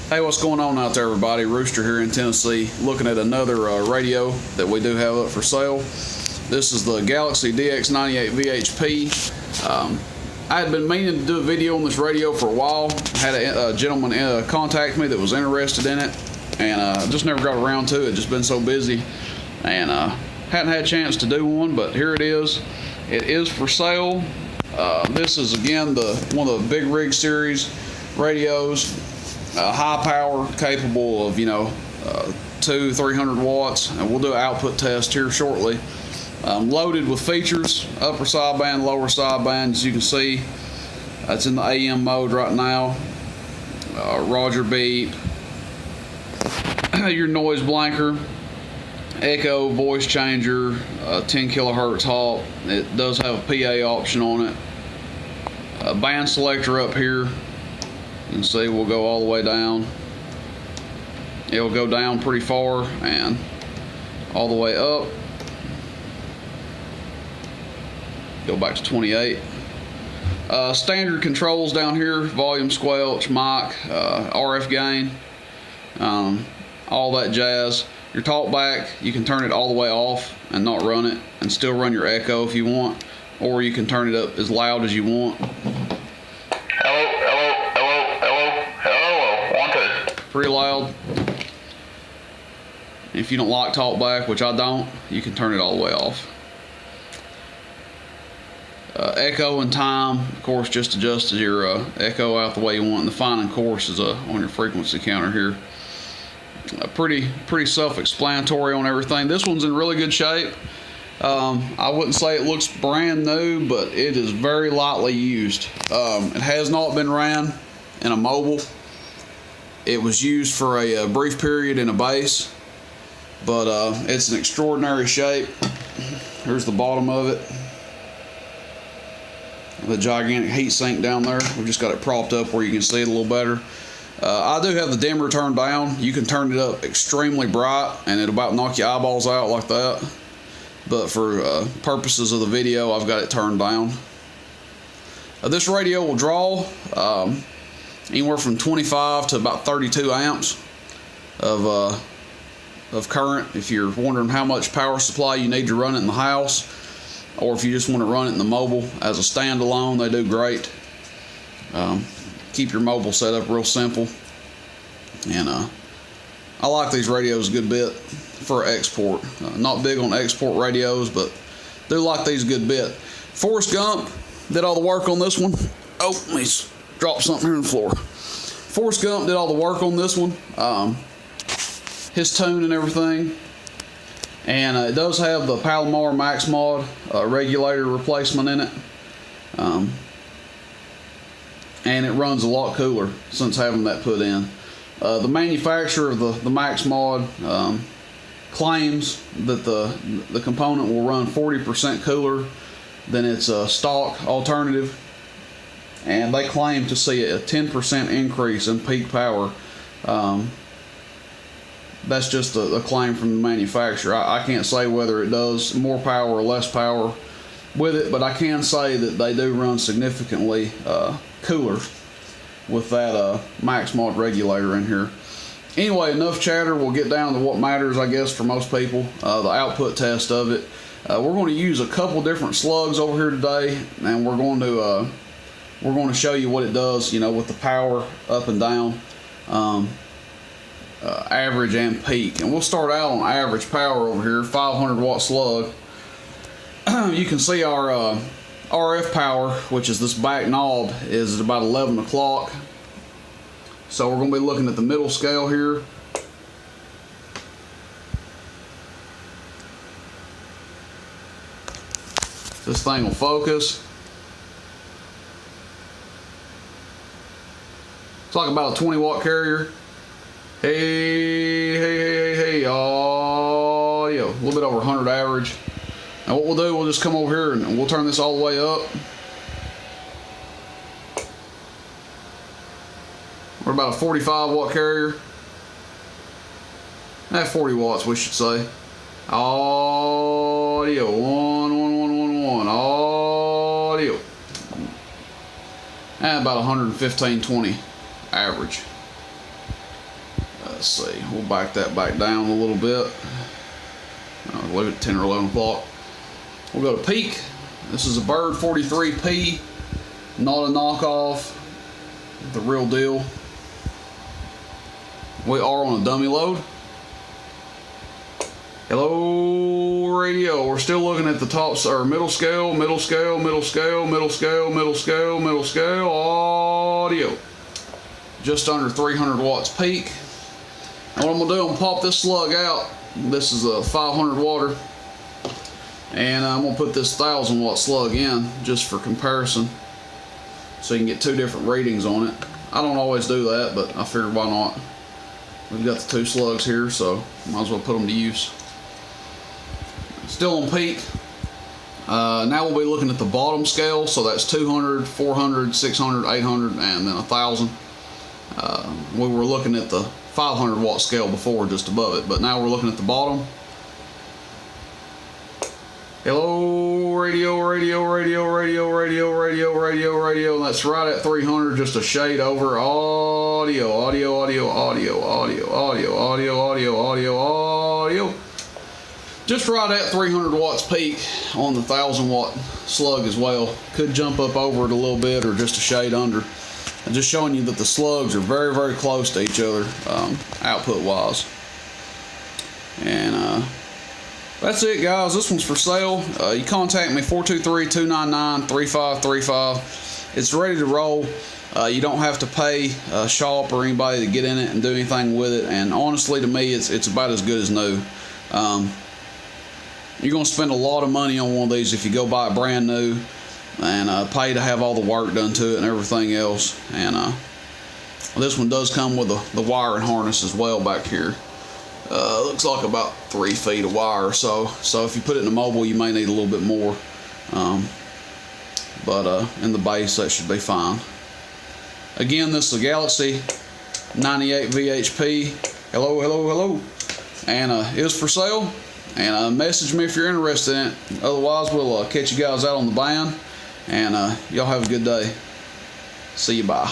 Hey, what's going on out there, everybody? Rooster here in Tennessee, looking at another radio that we do have up for sale. This is the Galaxy DX98 VHP. I had been meaning to do a video on this radio for a while. Had a gentleman contact me that was interested in it, and just never got around to it. Just been so busy, and hadn't had a chance to do one, but here it is. It is for sale. This is again one of the big rig series radios. High power, capable of 200-300 watts, and we'll do an output test here shortly. Loaded with features, upper sideband, lower sideband. As you can see, it's in the AM mode right now. Roger beep, your noise blanker, echo, voice changer, 10 kilohertz halt. It does have a PA option on it. A band selector up here. You can see we'll go all the way down. It'll go down pretty far and all the way up. Go back to 28. Standard controls down here: volume, squelch, mic, RF gain, all that jazz. Your talkback, you can turn it all the way off and not run it, and still run your echo if you want, or you can turn it up as loud as you want. Pretty loud. If you don't like talkback, which I don't, you can turn it all the way off. Echo and time, of course, just adjust your echo out the way you want. And the fine and coarse is on your frequency counter here. Pretty self-explanatory on everything. This one's in really good shape. I wouldn't say it looks brand new, but it is very lightly used. It has not been ran in a mobile. It was used for a brief period in a base, but it's an extraordinary shape. Here's the bottom of it. The gigantic heat sink down there. We've just got it propped up where you can see it a little better. I do have the dimmer turned down. You can turn it up extremely bright and it'll about knock your eyeballs out like that. But for purposes of the video, I've got it turned down. This radio will draw anywhere from 25 to about 32 amps of current. If you're wondering how much power supply you need to run it in the house, or if you just want to run it in the mobile as a standalone, they do great. Keep your mobile set up real simple. And I like these radios a good bit for export. Not big on export radios, but do like these a good bit. Forrest Gump did all the work on this one. Oh, let me drop something here on the floor. Forrest Gump did all the work on this one. His tune and everything. And it does have the Palomar Max Mod regulator replacement in it. And it runs a lot cooler since having that put in. The manufacturer of the Max Mod claims that the component will run 40% cooler than its stock alternative. And they claim to see a 10% increase in peak power. That's just a claim from the manufacturer. I can't say whether it does more power or less power with it, but I can say that they do run significantly cooler with that Max Mod regulator in here. Anyway, enough chatter. We'll get down to what matters, I guess, for most people, the output test of it. We're going to use a couple different slugs over here today, and we're going to show you what it does, with the power up and down. Average and peak, and we'll start out on average power over here. 500 watt slug. You can see our RF power, which is this back knob, is at about 11 o'clock. So we're going to be looking at the middle scale here. This thing will focus. It's like about a 20 watt carrier. Hey, audio. A little bit over 100 average. Now what we'll do, we'll just come over here and we'll turn this all the way up. We're about a 45 watt carrier. 40 watts, we should say. Audio. 1. Audio. And about 115, 20 average. Let's see, we'll back that back down a little bit. Leave it 10 or 11 o'clock. We'll go to peak. This is a Bird 43P, not a knockoff, the real deal. We are on a dummy load. Hello radio. We're still looking at the top or middle scale, middle scale, middle scale, middle scale, middle scale, middle scale, audio. Just under 300 watts peak. And what I'm gonna do, I'm gonna pop this slug out. This is a 500 water. And I'm gonna put this 1000 watt slug in just for comparison. So you can get two different readings on it. I don't always do that, but I figured why not. We've got the two slugs here, so might as well put them to use. Still on peak. Now we'll be looking at the bottom scale, so that's 200, 400, 600, 800, and then 1000. We were looking at the 500 watt scale before, just above it, but now we're looking at the bottom. Hello, radio, radio, radio, radio, radio, radio, radio, radio. That's right at 300, just a shade over. Audio, audio, audio, audio, audio, audio, audio, audio, audio, audio. Just right at 300 watts peak on the 1000 watt slug as well. Could jump up over it a little bit or just a shade under. I'm just showing you that the slugs are very, very close to each other output wise. And that's it, guys. This one's for sale. You contact me 423-299-3535. It's ready to roll. You don't have to pay a shop or anybody to get in it and do anything with it. And honestly, to me, it's about as good as new. You're going to spend a lot of money on one of these if you go buy it brand new and pay to have all the work done to it and everything else. And this one does come with the wiring harness as well back here. Looks like about 3 feet of wire or so. So if you put it in a mobile, you may need a little bit more. But in the base, that should be fine. Again, this is a Galaxy 98 VHP. Hello, hello, hello. And is for sale. And message me if you're interested in it. Otherwise, we'll catch you guys out on the band. And y'all have a good day. See you, bye.